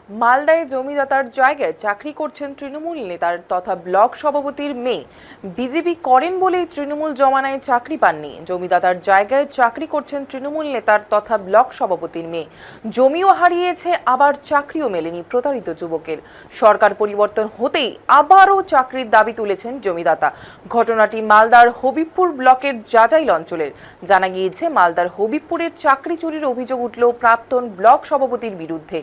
মালদায় জমিদাতার জায়গায় চাকরি করছেন তৃণমূল নেতার তথা ব্লক সভাপতির মেয়ে। বিজেপি করেন বলেই তৃণমূল জমানায় চাকরি পাননি। জমিদাতার জায়গায় চাকরি করছেন তৃণমূল নেতার তথা ব্লক সভাপতির মেয়ে। জমিও হারিয়েছে, আবার চাকরিও মেলেনি প্রতারিত যুবকের। সরকার পরিবর্তন হতেই আবারও চাকরির দাবি তুলেছেন জমিদাতা। ঘটনাটি মালদার হবিবপুর ব্লকের জাজাইল অঞ্চলের। জানা গিয়েছে, মালদার হবিবপুরের চাকরি চুরির অভিযোগ উঠল প্রাক্তন ব্লক সভাপতির বিরুদ্ধে।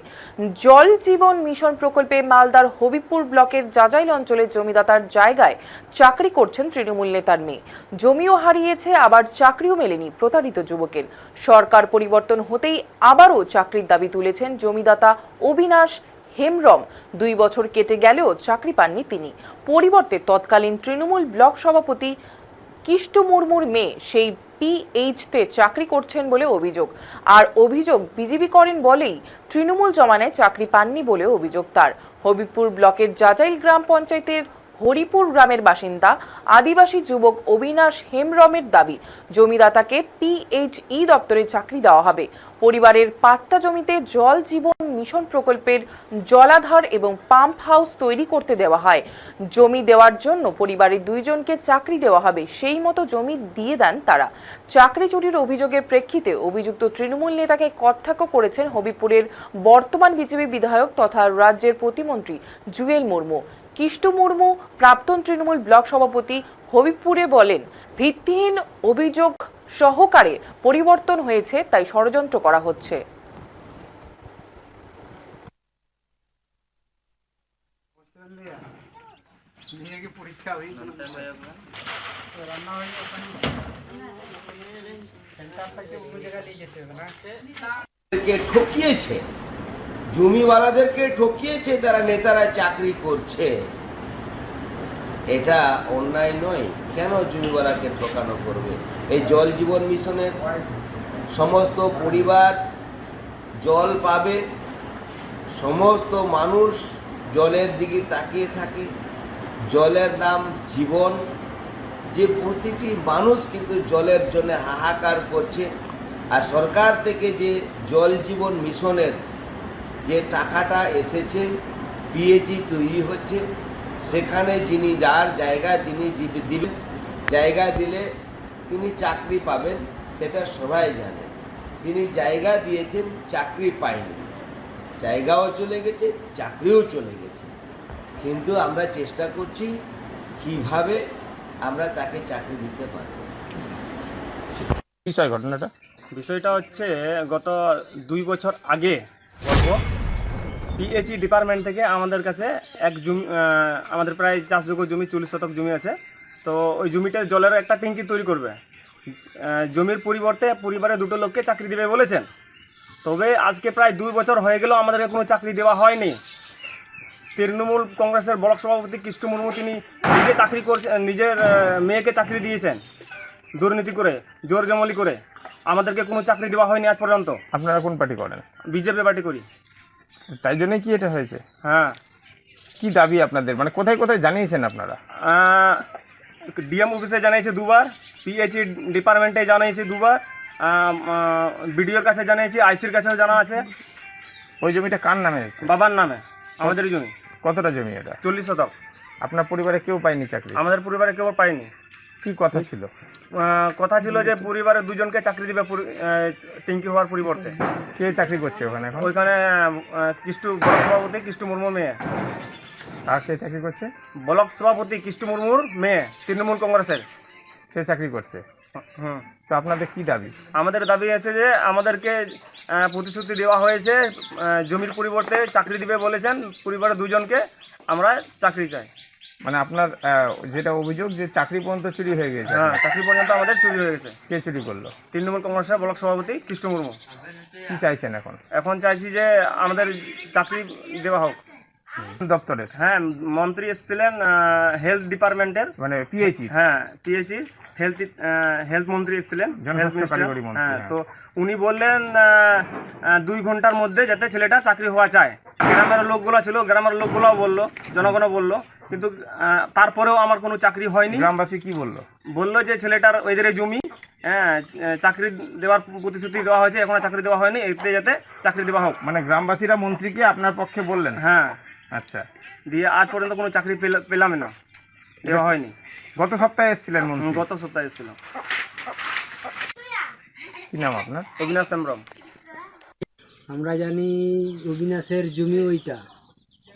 জল জীবন মিশন প্রকল্পে মালদার হবিবপুর ব্লকের জাজাইল অঞ্চলের জমিদাতার জায়গায় চাকরি করছেন তৃণমূল নেতার মেয়ে। জমিও হারিয়েছে, আবার চাকরিও মেলেনি প্রতারিত যুবকের। সরকার পরিবর্তন হতেই আবারও চাকরির দাবি তুলেছেন জমিদাতা অবিনাশ হেমব্রম। 2 বছর কেটে গেলেও চাকরি পাননি তিনি। পরিবর্তে তৎকালীন তৃণমূল ব্লক সভাপতি কিষ্টু মুর্মুর মেয়ে সেই পিএইচতে চাকরি করছেন বলে অভিযোগ। আর অভিযোগ, বিজেপি করেন বলেই তৃণমূল জমানায় চাকরি পাননি বলে অভিযোগ তার। হবিবপুর ব্লকের জাজাইল গ্রাম পঞ্চায়েতের হরিপুর গ্রামের বাসিন্দা আদিবাসী যুবক অবিনাশ হেমব্রমের দাবি, জমিদাতাকে পিএইচই দপ্তরে চাকরি দেওয়া হবে। পরিবারের পাট্টা জমিতে জল জীবন মিশন প্রকল্পের জলাধার এবং পাম্প হাউস তৈরি করতে দেওয়া হয়। জমি দেওয়ার জন্য পরিবারের 2 জনকে চাকরি দেওয়া হবে, সেই মতো জমি দিয়ে দেন তারা। চাকরি চুরির অভিযোগের প্রেক্ষিতে অভিযুক্ত তৃণমূল নেতাকে কটাক্ষ করেছেন হবিবপুরের বর্তমান বিজেপি বিধায়ক তথা রাজ্যের প্রতিমন্ত্রী জুয়েল মুর্মু। কিষ্টু মুর্মু, প্রাক্তন তৃণমূল ব্লক সভাপতি হবিবপুরে, বলেন, ভিত্তিহীন অভিযোগ সহকারে পরিবর্তন হয়েছে, তাই ষড়যন্ত্র করা হচ্ছে। ঠকিয়েছে, জমিওয়ালাদেরকে ঠকিয়েছে, তারা নেতারা চাকরি করছে। এটা অন্যায় নয়? কেন জমিওয়ালাকে ঠকানো করবে? এই জল জীবন মিশনের সমস্ত পরিবার জল পাবে, সমস্ত মানুষ জলের দিকে তাকিয়ে থাকে। জলের নাম জীবন, যে প্রতিটি মানুষ কিন্তু জলের জন্য হাহাকার করছে। আর সরকার থেকে যে জল জীবন মিশনের যে টাকাটা এসেছে, পিএইচই তৈরি হচ্ছে, সেখানে যিনি যার জায়গা যিনি দিবেন, জায়গা দিলে তিনি চাকরি পাবেন, সেটা সবাই জানেন। যিনি জায়গা দিয়েছেন চাকরি পায়নি, জায়গাও চলে গেছে, চাকরিও চলে গেছে। কিন্তু আমরা চেষ্টা করছি কিভাবে আমরা তাকে চাকরি দিতে পারব। বিষয়টা হচ্ছে, গত 2 বছর আগে বলবো, পিএইচই ডিপার্টমেন্ট থেকে আমাদের কাছে এক জমি, আমাদের প্রায় চাষযোগ্য জমি, 40 শতক জমি আছে। তো ওই জমিটা জলের একটা ট্যাঙ্কি তৈরি করবে। জমির পরিবর্তে পরিবারে 2টো লোককে চাকরি দেবে বলেছেন। তবে আজকে প্রায় 2 বছর হয়ে গেল আমাদেরকে কোনো চাকরি দেওয়া হয়নি। তৃণমূল কংগ্রেসের ব্লক সভাপতি কিষ্টু মুর্মু তিনি নিজে চাকরি করছেন, নিজের মেয়েকে চাকরি দিয়েছেন দুর্নীতি করে, জোর জমলি করে। আমাদেরকে কোনো চাকরি দেওয়া হয়নি আজ পর্যন্ত। আপনারা কোন পার্টি করেন? বিজেপি পার্টি করি। তাই জন্যই কি এটা হয়েছে? হ্যাঁ। কি দাবি আপনাদের, মানে কোথায় কোথায় জানিয়েছেন আপনারা? ডিএম অফিসে জানিয়েছে 2 বার, পিএইচই ডিপার্টমেন্টে জানিয়েছে 2 বার, বিডিওর কাছে জানিয়েছি, আইসির কাছেও জানা আছে। ওই জমিটা কার নামে আছে? বাবার নামে, আমাদের জমি। কতটা জমি এটা? 40 শতক। আপনার পরিবারে কেউ পায়নি চাকরি? আমাদের পরিবারে কেউ পায়নি। কি কথা ছিল? কথা ছিল যে পরিবারের 2 জনকে চাকরি দিবে ট্যাঙ্কি হওয়ার পরিবর্তে। কে চাকরি করছে ওখানে এখন? ওইখানে কিষ্টু ব্লক সভাপতি কিষ্টু মুর্মুর মেয়ে। আর কে চাকরি করছে? ব্লক সভাপতি কিষ্টু মুর্মুর মেয়ে, তৃণমূল কংগ্রেসের। সে চাকরি করছে। হুম। তো আপনাদের কি দাবি? আমাদের দাবি আছে যে আমাদেরকে প্রতিশ্রুতি দেওয়া হয়েছে, জমির পরিবর্তে চাকরি দিবে বলেছেন পরিবারের 2 জনকে। আমরা চাকরি চাই। মানে আপনার যেটা অভিযোগ যে চাকরি পর্যন্ত চুরি হয়ে গেছে? হ্যাঁ, চাকরি পর্যন্ত আমাদের চুরি হয়ে গেছে। কে চুরি করলো? তৃণমূল কংগ্রেসের ব্লক সভাপতি কিষ্টু মুর্মু। কি চাইছেন এখন? এখন চাইছি যে আমাদের চাকরি দেওয়া হোক। দপ্তরের? হ্যাঁ, মন্ত্রী এসেছিলেন হেলথ ডিপার্টমেন্টের, মানে পিএইচই? হ্যাঁ, পিএইচই হেলথ মন্ত্রী এসেছিলেন, হেলথ মিনিস্টার। হ্যাঁ, তো উনি বললেন 2 ঘন্টার মধ্যে যাতে ছেলেটা চাকরি হওয়া চায়। গ্রামের লোকগুলো ছিল, গ্রামের লোকগুলোও বললো, জনগণও বললো, কিন্তু তারপরেও আমার কোনো চাকরি হয়নি। গ্রামবাসী কি বললো? বললো যে ছেলেটার ওইদের জমি, হ্যাঁ, চাকরি দেওয়ার প্রতিশ্রুতি দেওয়া হয়েছে, এখনো চাকরি দেওয়া হয়নি, এতে যাতে চাকরি দেওয়া হোক। মানে গ্রামবাসীরা মন্ত্রীকে আপনার পক্ষে বললেন? হ্যাঁ, আচ্ছা। দিয়ে আজ পর্যন্ত কোনো চাকরি পেলাম না, দেওয়া হয়নি। গত সপ্তাহে এসেছিলেন মন্ত্রী? গত সপ্তাহে এসেছিলাম। কি নাম আপনার? অবিনাশ হেমব্রম। আমরা জানি অবিনাশের জমি ওইটা,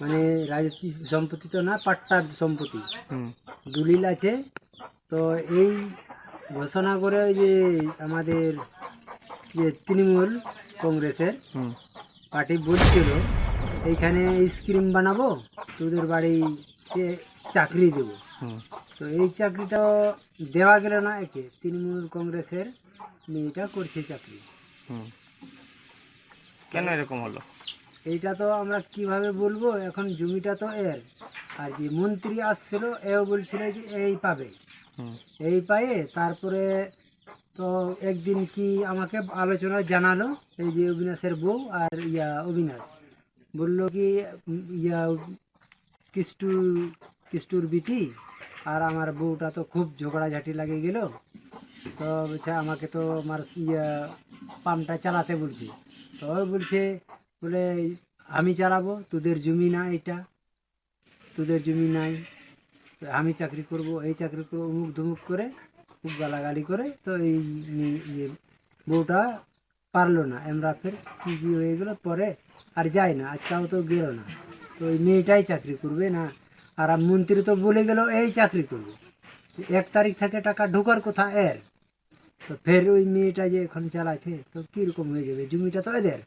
মানে রাজত্ব সম্পত্তি তো না, পাট্টার সম্পত্তি, হুম। দলিল আছে। তো এই ঘোষণা করে যে আমাদের যে তৃণমূল কংগ্রেসের হুম। পার্টি বলছিল এইখানে স্ক্রিম বানাবো, তোদের বাড়িতে চাকরি দেব। হুম। তো এই চাকরিটা দেওয়া গেল না, একে তৃণমূল কংগ্রেসের মেয়েটা করছে চাকরি। হুম। কেন এরকম হলো? এইটা তো আমরা কিভাবে বলবো, এখন জমিটা তো এর, আর যে মন্ত্রী আসছিল এও বলছিল যে এই পাবে, হুম। এই পায়ে। তারপরে তো একদিন কি আমাকে আলোচনা জানালো এই যে অবিনাশের বউ আর অবিনাশ বলল কি কিষ্টুর বিটি আর আমার বউটা তো খুব ঝগড়াঝাটি লাগে গেল। তো বলছে আমাকে তো আমার পাম্পটা চালাতে বলছে। তো ও বলছে বলে আমি চালাবো, তোদের জমি না, এটা তোদের জমি নাই, তো আমি চাকরি করব, এই চাকরি করবো, অমুক ধুমুক করে খুব গালাগালি করে। তো এই বউটা পারলো না, আমরা ফের কী হয়ে গেলো, পরে আর যায় না, আজকাল তো গেল না। তো ওই মেয়েটাই চাকরি করবে না, আর মন্ত্রী তো বলে গেল এই চাকরি করবে, 1 তারিখ থেকে টাকা ঢোকার কথা এর। তো ফের ওই মেয়েটা যে এখন চালাচ্ছে, তো কীরকম হয়ে যাবে, জমিটা তো এদের।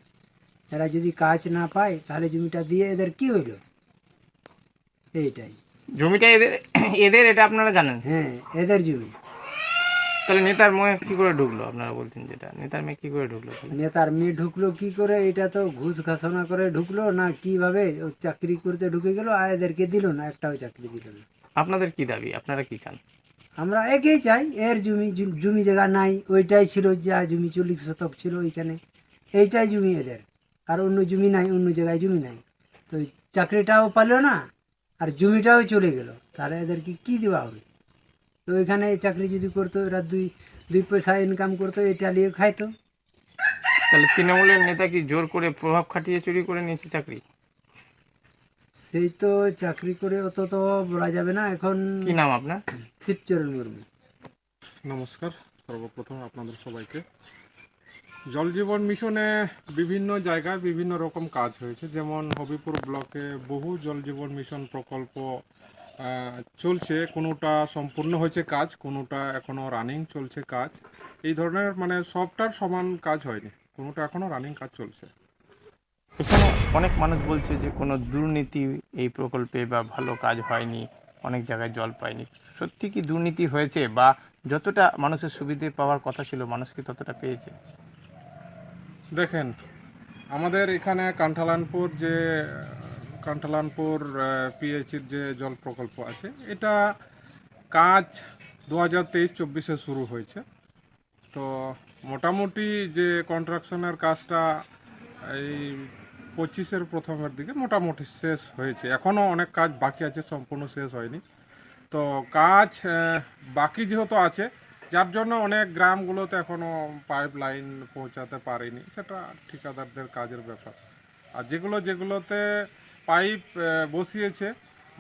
এরা যদি কাজ না পায় তাহলে জমিটা দিয়ে এদের কি হইল, এইটাই। জমিটা এদের এদের এটা আপনারা জানেন? হ্যাঁ, এদের জমি। তাহলে নেতার মেয়ে কি করে ঢুকলো? আপনারা বলছেন যেটা, নেতার মেয়ে কি করে ঢুকলো তাহলে? নেতার মেয়ে ঢুকলো কি করে, এটা তো ঘুষ ঘাসনা করে ঢুকলো না কিভাবে, ও চাকরি করতে ঢুকে গেল আর এদেরকে দিল না, একটাও চাকরি দিল না। আপনাদের কি দাবি, আপনারা কি চান? আমরা একেই চাই, এর জমি জায়গা নাই, ওইটাই ছিল যা জমি 40 শতক ছিল ওইখানে, এইটাই জমি এদের, আর অন্য জমি নাই, অন্য জায়গায় জমি নাই। তো চাকরিটাও পারলো না আর জমিটাও চলে গেল, তাহলে এদেরকে কি দেওয়া হবে? তো ওইখানে চাকরি যদি করতো, এরা দুই পয়সা ইনকাম করতো, এটা নিয়ে খাইতো। তাহলে তৃণমূলের নেতা কি জোর করে প্রভাব খাটিয়ে চুরি করে নিয়েছে চাকরি? সেই তো চাকরি করে অত তো বলা যাবে না এখন। কি নাম আপনার? শিবচরণ মুর্মু। নমস্কার, সর্বপ্রথম আপনাদের সবাইকে। জল জীবন মিশনে বিভিন্ন জায়গায় বিভিন্ন রকম কাজ হয়েছে, যেমন হবিপুর ব্লকে বহু জল জীবন মিশন প্রকল্প চলছে, কোনোটা সম্পূর্ণ হয়েছে কাজ, কোনোটা এখনও রানিং চলছে কাজ। এই ধরনের মানে সবটার সমান কাজ হয়নি, কোনোটা এখনও রানিং কাজ চলছে। এখানে অনেক মানুষ বলছে যে কোনো দুর্নীতি এই প্রকল্পে বা ভালো কাজ হয়নি, অনেক জায়গায় জল পায়নি। সত্যি কি দুর্নীতি হয়েছে, বা যতটা মানুষের সুবিধে পাওয়ার কথা ছিল মানুষ কি ততটা পেয়েছে? দেখেন, আমাদের এখানে কান্ঠালানপুর পিএইচির যে জল প্রকল্প আছে, এটা কাজ 2023-24-এ শুরু হয়েছে। তো মোটামুটি যে কন্ট্রাকশনের কাজটা এই 25-এর প্রথমের দিকে মোটামুটি শেষ হয়েছে, এখনও অনেক কাজ বাকি আছে, সম্পূর্ণ শেষ হয়নি। তো কাজ বাকি যেহেতু আছে, যার জন্য অনেক গ্রামগুলোতে এখনও পাইপ লাইন পৌঁছাতে পারেনি, সেটা ঠিকাদারদের কাজের ব্যাপার। আর যেগুলোতে পাইপ বসিয়েছে,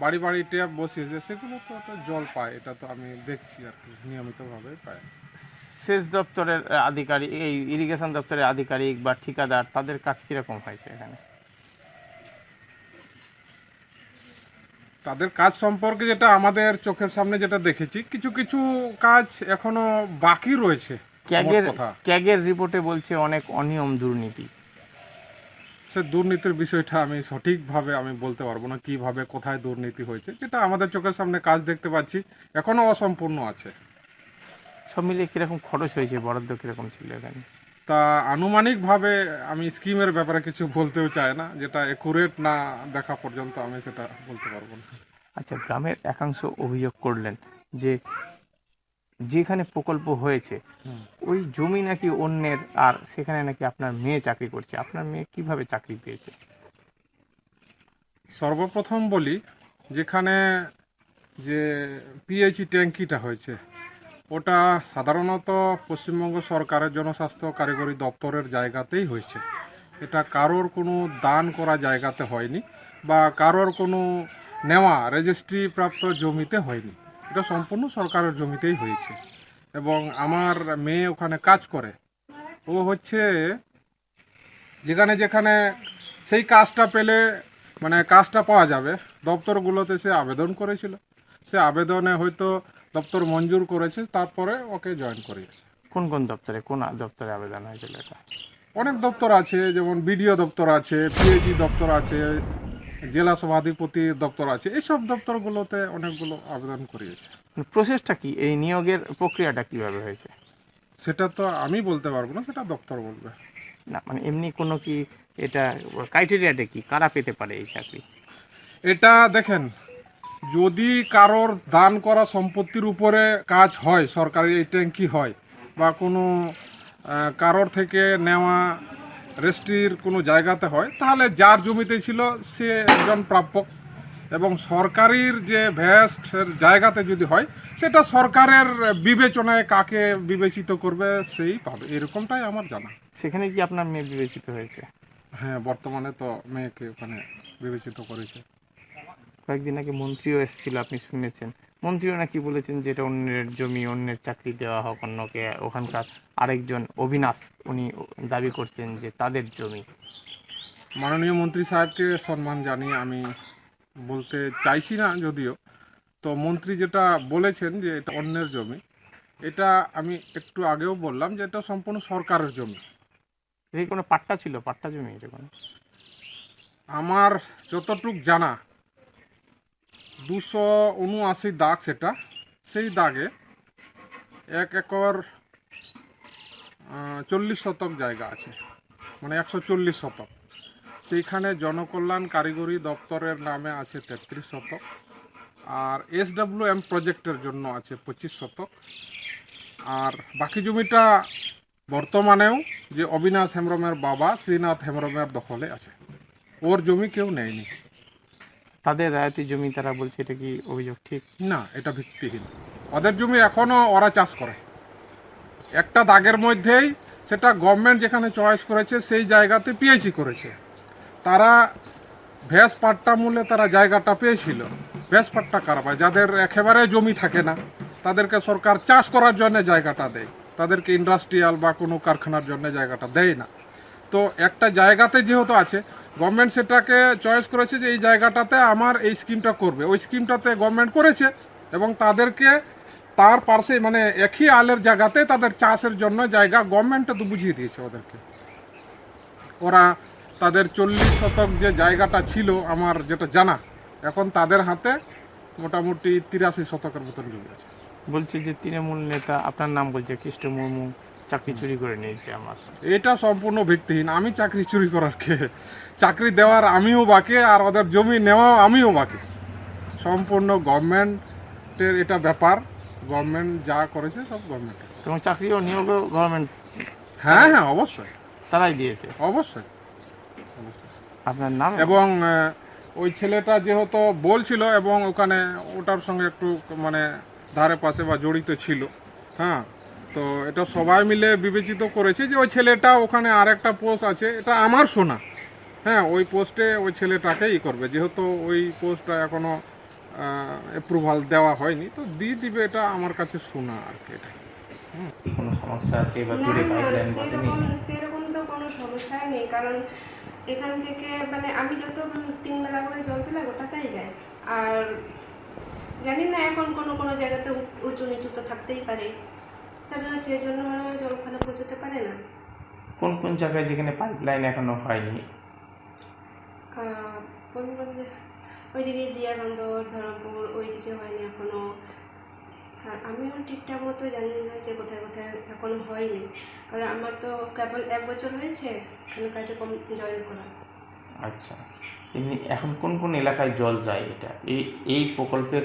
বাড়ি বাড়ি ট্যাপ বসিয়েছে, সেগুলো তো জল পায়, এটা তো আমি দেখছি আর কি, নিয়মিতভাবে পায়। সেচ দপ্তরের আধিকারিক, এই ইরিগেশন দপ্তরের আধিকারিক বা ঠিকাদার, তাদের কাজ কীরকম হয়েছে এখানে? তাদের কাজ সম্পর্কে যেটা আমাদের চোখের সামনে যেটা দেখেছি, কিছু কিছু কাজ এখনো বাকি রয়েছে। ক্যাগের রিপোর্টে বলছে অনেক অনিয়ম, দুর্নীতি। সে দুর্নীতির বিষয়টা আমি সঠিকভাবে আমি বলতে পারবো না, কিভাবে কোথায় দুর্নীতি হয়েছে, যেটা আমাদের চোখের সামনে কাজ দেখতে পাচ্ছি এখনো অসম্পূর্ণ আছে। সব মিলিয়ে কীরকম খরচ হয়েছে, বরাদ্দ কীরকম ছিল এখানে? তা আনুমানিকভাবে আমি স্কিমের ব্যাপারে কিছু বলতেও চাই না, যেটা একুরেট না দেখা পর্যন্ত আমি সেটা বলতে পারবো না। আচ্ছা, গ্রামের একাংশ অভিযোগ করলেন যে যেখানে প্রকল্প হয়েছে ওই জমি নাকি অন্যের, আর সেখানে নাকি আপনার মেয়ে চাকরি করছে। আপনার মেয়ে কিভাবে চাকরি পেয়েছে? সর্বপ্রথম বলি, যেখানে যে পিএইচই ট্যাঙ্কিটা হয়েছে, ওটা সাধারণত পশ্চিমবঙ্গ সরকারের জনস্বাস্থ্য কারিগরি দপ্তরের জায়গাতেই হয়েছে। এটা কারোর কোনো দান করা জায়গাতে হয়নি বা কারোর কোনো নেওয়া রেজিস্ট্রি প্রাপ্ত জমিতে হয়নি। এটা সম্পূর্ণ সরকারের জমিতেই হয়েছে। এবং আমার মেয়ে ওখানে কাজ করে, ও হচ্ছে যেখানে যেখানে সেই কাজটা পেলে মানে কাজটা পাওয়া যাবে দপ্তরগুলোতে সে আবেদন করেছিল। সে আবেদনে হয়তো দপ্তর মঞ্জুর করেছে, তারপরে ওকে জয়েন করিয়েছে। কোন কোন দপ্তরে আবেদন হয়েছিল এটা? অনেক দপ্তর আছে, যেমন বিডিও দপ্তর আছে, পিএইচই দপ্তর আছে, জেলা সভাধিপতি দপ্তর আছে, এইসব দপ্তরগুলোতে অনেকগুলো আবেদন করিয়েছে। প্রসেসটা কি, এই নিয়োগের প্রক্রিয়াটা কিভাবে হয়েছে? সেটা তো আমি বলতে পারবো না, সেটা দপ্তর বলবে। না মানে এমনি কোনো কি এটা ক্রাইটেরিয়াটা কি, কারা পেতে পারে এই চাকরি? এটা দেখেন, যদি কারোর দান করা সম্পত্তির উপরে কাজ হয়, সরকারি এই ট্যাঙ্কি হয়, বা কোনো কারোর থেকে নেওয়া রেজিস্ট্রির কোনো জায়গাতে হয়, তাহলে যার জমিতে ছিল সে একজন প্রাপক। এবং সরকারির যে ভ্যাস্টের জায়গাতে যদি হয়, সেটা সরকারের বিবেচনায় কাকে বিবেচিত করবে সেই পাবে, এরকমটাই আমার জানা। সেখানে কি আপনার মেয়ে বিবেচিত হয়েছে? হ্যাঁ, বর্তমানে তো মেয়েকে ওখানে বিবেচিত করেছে। কয়েকদিন আগে মন্ত্রীও এসেছিল, আপনি শুনেছেন, মন্ত্রীও নাকি বলেছেন যে এটা অন্যের জমি, অন্যের চাকরি দেওয়া হোক অন্যকে। ওখানকার আরেকজন অবিনাশ, উনি দাবি করছেন যে তাদের জমি। মাননীয় মন্ত্রী সাহেবকে সম্মান জানিয়ে আমি বলতে চাইছি না যদিও, তো মন্ত্রী যেটা বলেছেন যে এটা অন্যের জমি, এটা আমি একটু আগেও বললাম যে এটা সম্পূর্ণ সরকারের জমি। এই কোনো পাট্টা ছিল, পাট্টা জমি এটা কোনো? আমার যতটুক জানা 279 দাগ, সেটা সেই দাগে 1 একর 40 শতক জায়গা আছে, মানে 140 শতক। সেইখানে জনকল্যাণ কারিগরি দপ্তরের নামে আছে 33 শতক, আর SWM প্রজেক্টের জন্য আছে 25 শতক। আর বাকি জমিটা বর্তমানেও যে অবিনাশ হেমব্রমের বাবা শ্রীনাথ হেমব্রমের দখলে আছে, ওর জমি কেউ নেয়নি। তাদের রায়তি জমি, তারা বলছে, এটা কি অভিযোগ ঠিক? না, এটা ভিত্তিহীন। ওদের জমি এখনও ওরা চাষ করে, একটা দাগের মধ্যেই, সেটা গভর্নমেন্ট যেখানে চয়েস করেছে সেই জায়গাতে পিএইচই করেছে। তারা ভ্যাস পাট্টা মূল্যে তারা জায়গাটা পেয়েছিল। ভ্যাস পাট্টা কারা পায়? যাদের একেবারে জমি থাকে না, তাদেরকে সরকার চাষ করার জন্য জায়গাটা দেয়, তাদেরকে ইন্ডাস্ট্রিয়াল বা কোনো কারখানার জন্য জায়গাটা দেয় না। তো একটা জায়গাতে যেহেতু আছে, গভর্নমেন্ট সেটাকে চয়েস করেছে যে এই জায়গাটাতে আমার এই স্কিমটা করবে, ওই স্কিমটাতে গভর্নমেন্ট করেছে এবং তাদেরকে তার পাশে মানে একই আলের জায়গাতে তাদের চাষের জন্য জায়গা গভর্নমেন্টে তো বুঝিয়ে দিয়েছে ওদেরকে। ওরা তাদের 40 শতক যে জায়গাটা ছিল আমার যেটা জানা, এখন তাদের হাতে মোটামুটি 83 শতকের মতন জমি আছে। বলছে যে তৃণমূল নেতা, আপনার নাম বলছে, কৃষ্ণ মুর্মু চাকরি চুরি করে নিয়েছে আমার। এটা সম্পূর্ণ ভিত্তিহীন। আমি চাকরি চুরি করার কে? চাকরি দেওয়ার আমিও বাকি, আর ওদের জমি নেওয়াও আমিও বাকি। সম্পূর্ণ গভর্নমেন্টের এটা ব্যাপার, গভর্নমেন্ট যা করেছে সব গভর্নমেন্ট। এবং চাকরিও নিয়োগও গভর্নমেন্ট? হ্যাঁ হ্যাঁ, অবশ্যই তারাই দিয়েছে? অবশ্যই। আপনার নাম? এবং ওই ছেলেটা যেহেতু বলছিল এবং ওখানে ওটার সঙ্গে একটু মানে ধারে পাশে বা জড়িত ছিল, হ্যাঁ, তো এটা সবাই মিলে বিবেচিত করেছে যে ওই ছেলেটা ওখানে আর একটা পোস্ট আছে, এটা আমার শোনা, হ্যাঁ, ওই পোস্টে ওই ছেলেটাকেই করবে, যেহেতু ওই পোস্টটা এখনও অ্যাপ্রুভাল দেওয়া হয়নি, তো দিয়ে দিবে, এটা আমার কাছে শোনা আর কি। এটা কোনো সমস্যা আছে বা না, দূরে না, পাইপলাইন বসেনি? সেরকম তো কোনো সমস্যাই নেই, কারণ এখান থেকে মানে আমি যত 3 বেলা করে জল চলে ওটাতেই যায়। আর জানি না এখন কোনো কোনো জায়গাতে উঁচু নিচু তো থাকতেই পারে, তার জন্য সেই জন্য মনে হয় জল ওখানে পৌঁছতে পারে না। কোন কোন জায়গায় যেখানে পাইপলাইন এখনো হয়নি? কোন ওইদিকে জিয়াগঞ্জ, ধরমপুর, ওইদিকে হয়নি এখনো। আর আমিও ঠিকঠাক মতো জানি না যে কোথায় কোথায় এখনো হয়নি, কারণ আমার তো কেবল 1 বছর হয়েছে এখানে কার্যক্রম জয়েন করা। আচ্ছা, এমনি এখন কোন কোন এলাকায় জল যায়? এটা এই প্রকল্পের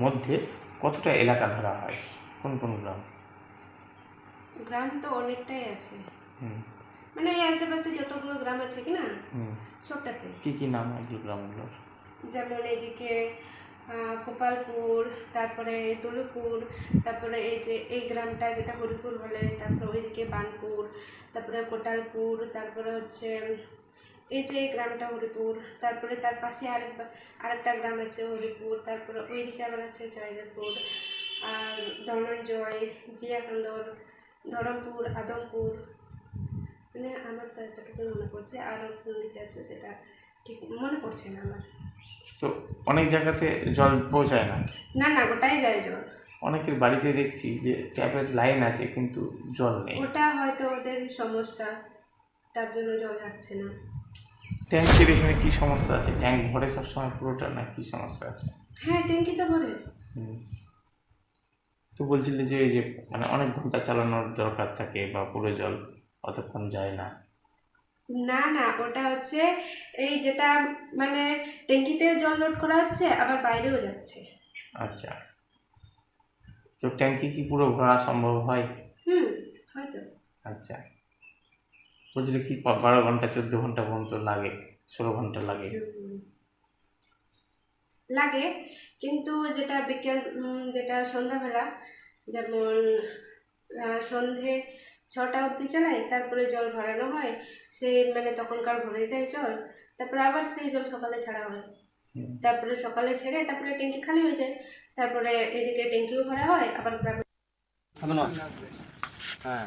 মধ্যে কতটা এলাকা ধরা হয়? কোন কোন গ্রাম? গ্রাম তো অনেকটাই আছে, হুম মানে এই আশেপাশে যতগুলো গ্রাম আছে কি না হুম সবটাতে। কি কি নাম হয় এই গ্রামগুলোর? যেমন এইদিকে গোপালপুর, তারপরে তুলুপুর, তারপরে এই যে এই গ্রামটা যেটা হরিপুর বলে, তারপরে ওইদিকে বানপুর, তারপরে কোটালপুর, তারপরে হচ্ছে এই যে এই গ্রামটা হরিপুর, তারপরে তার পাশে আরেকটা গ্রাম আছে হরিপুর, তারপরে ওইদিকে আবার আছে জয়দেবপুর, আর ধনঞ্জয়, জিয়াকান্দর, ধরমপুর, আদমপুর, মানে আমার তো এতটুকু মনে পড়ছে, আরও কোন দিকে আছে সেটা ঠিক মনে পড়ছে না আমার। তো অনেক জায়গাতে জল পৌঁছায় না, না না, গোটাই যায় জল। অনেকের বাড়িতে দেখছি যে ট্যাপের লাইন আছে কিন্তু জল নেই। ওটা হয়তো ওদের সমস্যা, তার জন্য জল যাচ্ছে না। ট্যাঙ্কের এখানে কি সমস্যা আছে? ট্যাঙ্ক ভরে সবসময় পুরোটা, না কি সমস্যা আছে? হ্যাঁ, ট্যাঙ্কি তো ভরে। হুম। তো বলছিলে যে এই যে মানে অনেক ঘন্টা চালানোর দরকার থাকে বা পুরো জল অতক্ষণ যায় না। না না, ওটা হচ্ছে এই যেটা মানে ট্যাঙ্কিতে জল লোড করা হচ্ছে, আবার বাইরেও যাচ্ছে। আচ্ছা, তো ট্যাঙ্কি কি পুরো ভরা সম্ভব হয়? হয়তো। আচ্ছা, বুঝলে কি 12 ঘন্টা 14 ঘন্টা পর্যন্ত লাগে, 16 ঘন্টা লাগে। লাগে, কিন্তু যেটা বিকেল যেটা সন্ধ্যাবেলা, যেমন সন্ধে 6টা অবধি চালাই, তারপরে জল ভরানো হয়, সেই মানে তখনকার ভরে যায় জল, তারপরে আবার সেই জল সকালে ছাড়া হয়, তারপরে সকালে ছেড়ে তারপরে ট্যাঙ্কি খালি হয়ে যায়, তারপরে এদিকে ট্যাঙ্কিও ভরা হয়, আবার গ্রামে। হ্যাঁ